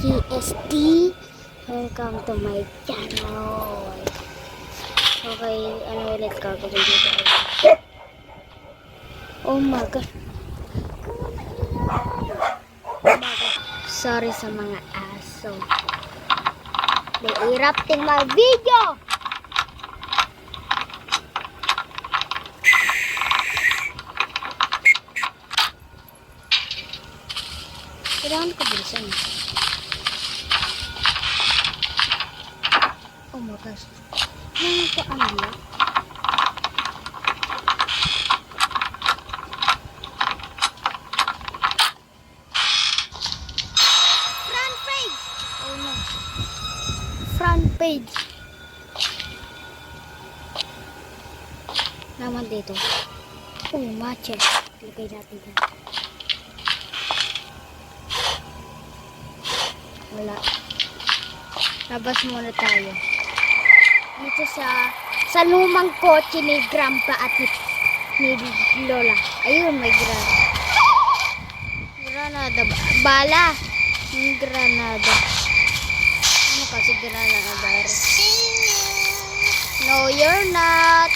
GST. Welcome to my channel. Okay, ano ulit gagawin dito? Oh my god. Sorry sa mga aso. Nahirap ting mag-video. Kailangan ko bilisan. Oh my gosh. Ano pa ang niya? Front page! Oh no. Front page. Naman dito. Oh, matches. Lagay natin dyan. Wala. Labas muna tayo. Dito sa lumang kotse ni Grandpa at ni Lola. Ayun, may granada. Bala. Yung granada. Ano kasi granada? No, you're not.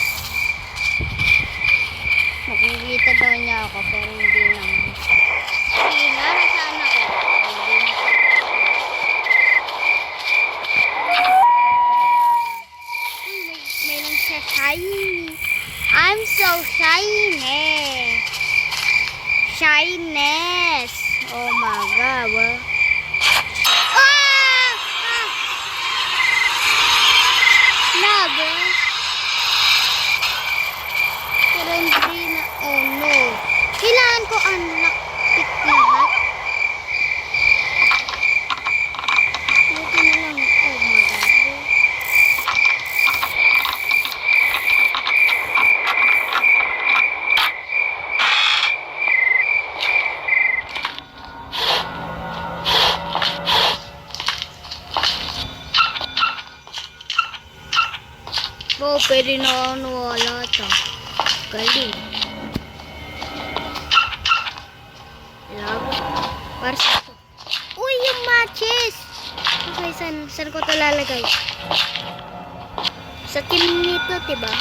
Nakikita daw niya ako pero hindi naman. Hindi na, nasaan ako? Hindi na. May lang siya shiny. I'm so shiny. Shyness. Oh my god. Well. Ah! Ah! Never. Pero hindi na. Oh no. Kailangan ko unlock pick lahat. Buti na lang. Oh my god. Oh, pwede na wala ito. Galing. Love. Para sa ito. Uy, yung matches! Okay, saan ko ito lalagay? Sa team nito, diba?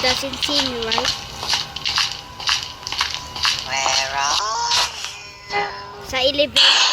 Doesn't see me, right? Where are you? Sa elevator.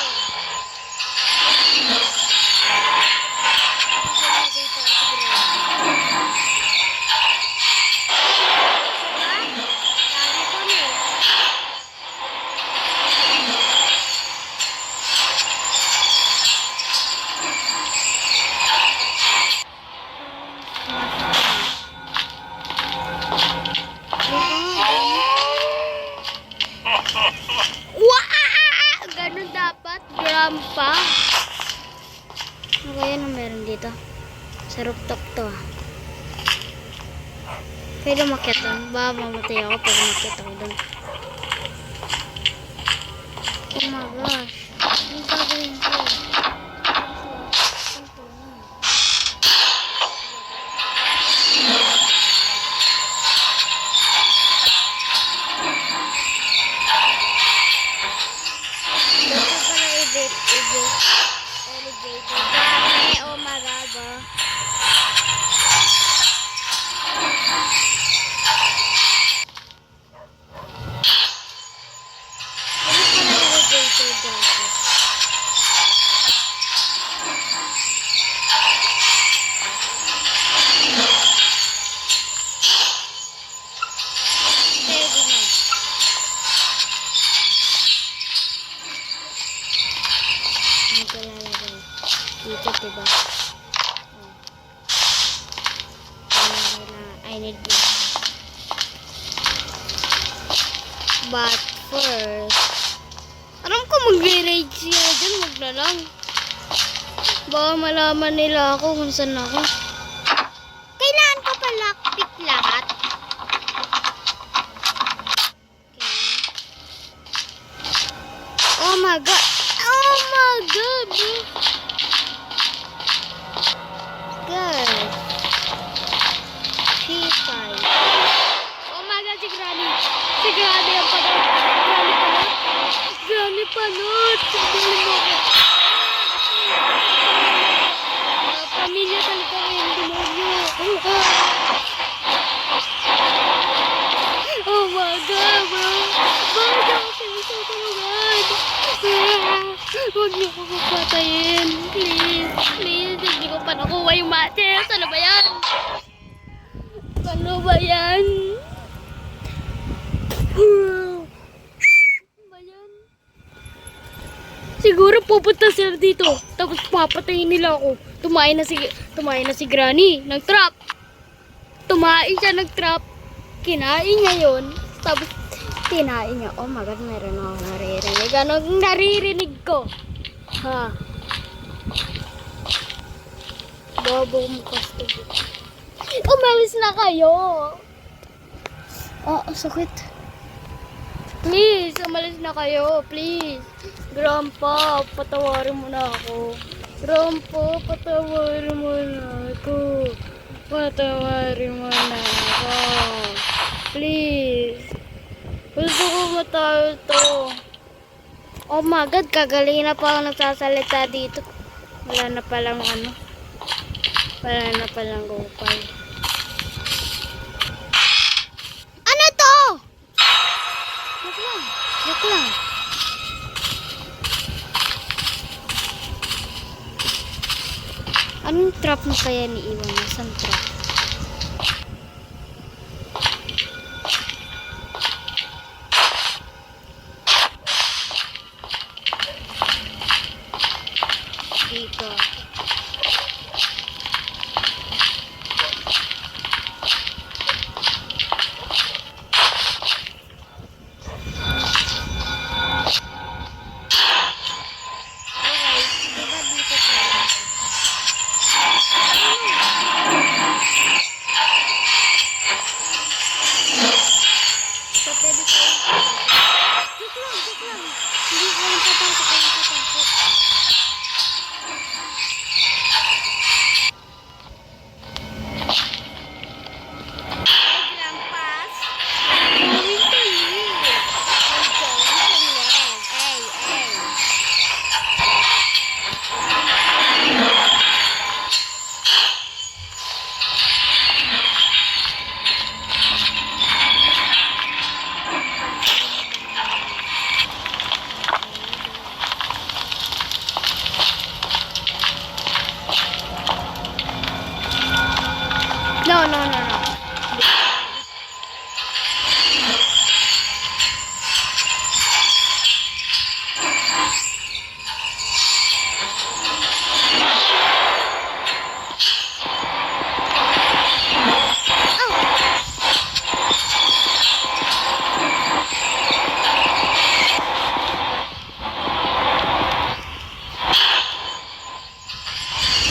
Ganun dapat, Grandpa. Ano kaya na meron dito? Sa rooftop to ah. Pwede umakyat doon. Ba, mamatay ako pag umakyat ako doon. Oh my gosh. Ano gagawin ko? Oh my god, bro. Dito, diba? Oh. need you. But first, alam ko magre-rage siya dyan, wag na lang. Baka malaman nila ako kung saan ako. Kailangan ko pa lockpick lahat. Okay. Oh my god. Oh my god, bro. Good. P5. Oh my god, si Granny. Si Granny ang panot. Granny panot. Granny panot. Sabihin mo ko. Pamilya talaga yung demonyo. Oh my god, bro. Bakit ako sinusutulungan? Huwag niyo ko patayin. Please, please. Hindi ko pa nakuha yung matches. Ano ba yan? Ano ba yan? Ano ba yan? Siguro pupunta sila dito. Tapos papatayin nila ako. Tumain na si Granny. Nag-trap. Tumain siya nag-trap. Kinain niya yun. Tapos kinain niya. Oh my god, meron ako naririnig. Anong naririnig ko? Ha? Bobo mo kasto. Umalis na kayo. Oh, sakit. Please, umalis na kayo. Please. Grandpa, patawarin mo na ako. Grandpa, patawarin mo na ako. Patawarin mo na ako. Please. Gusto ko matalo to. Oh my god, kagaling na pa ako nagsasalita dito. Wala na palang ano. Wala na palang gopal. Ano to? Joke lang. Anong trap mo kaya ni Iwan? Saan trap? Dito. No.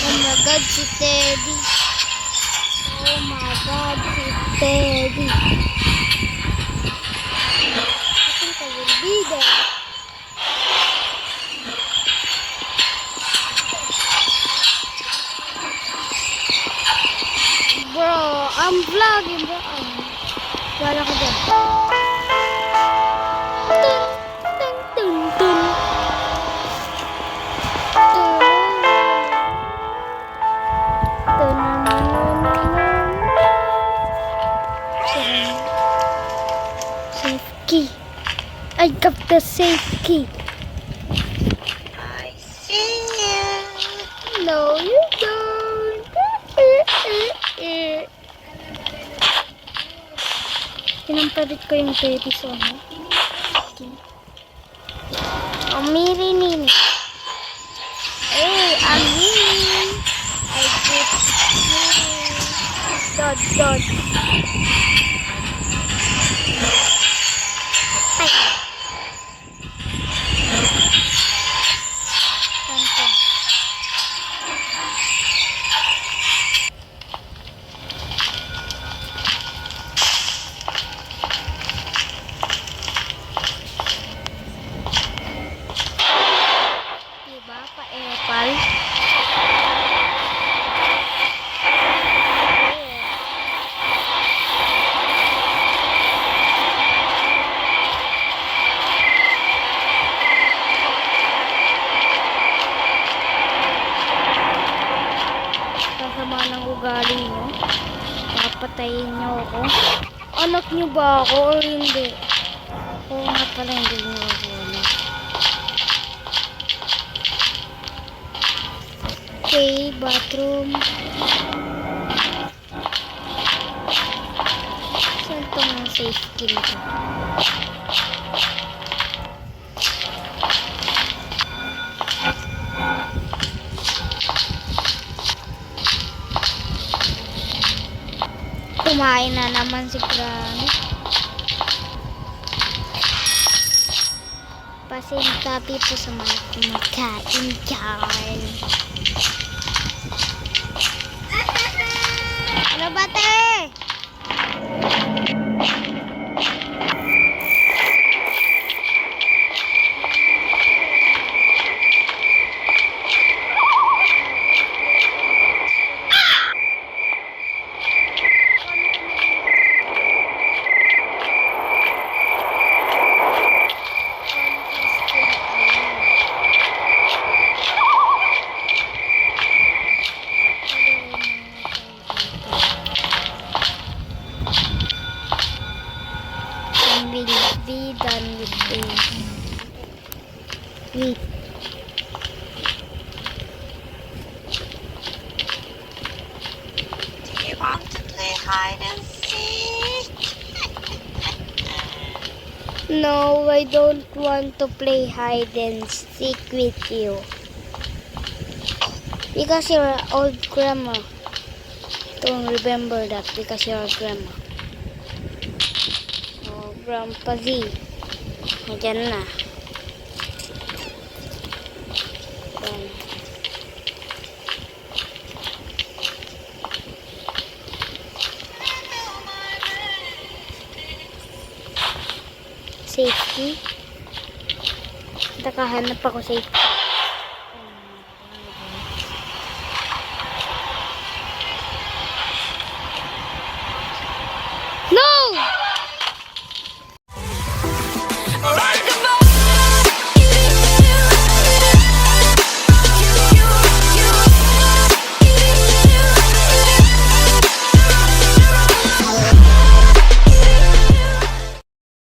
Oh my god, si Teddy. Oh my god, si Teddy. Aking kaibigan. Bro, I'm vlogging, bro. Wala ka dyan. Tung. Safe key. I got the safe key. I see you. No, you don't. Pinampalit ko yung baby song. Amirinin. Hey, Amir. I get you. dodge, dodge. Ay. Saan to? Diba? Pa-epal. Kasama ng ugali nyo. Papatayin nyo ako. Anak nyo ba ako or hindi? Oo nga pala, hindi nyo ako anak. Okay, bathroom. Saan tong safe kill ko? Kumain na naman si Granny. Pasintabi po sa mga kumakain dyan. Ano ba, te? Will be done with this. Wait. Do you want to play hide and seek? No, I don't want to play hide and seek with you. Because you're an old grandma. Don't remember that because you're a grandma. Oh, Grandpa Z. Nandiyan na. Yan. Safety. Nakahanap ako safety.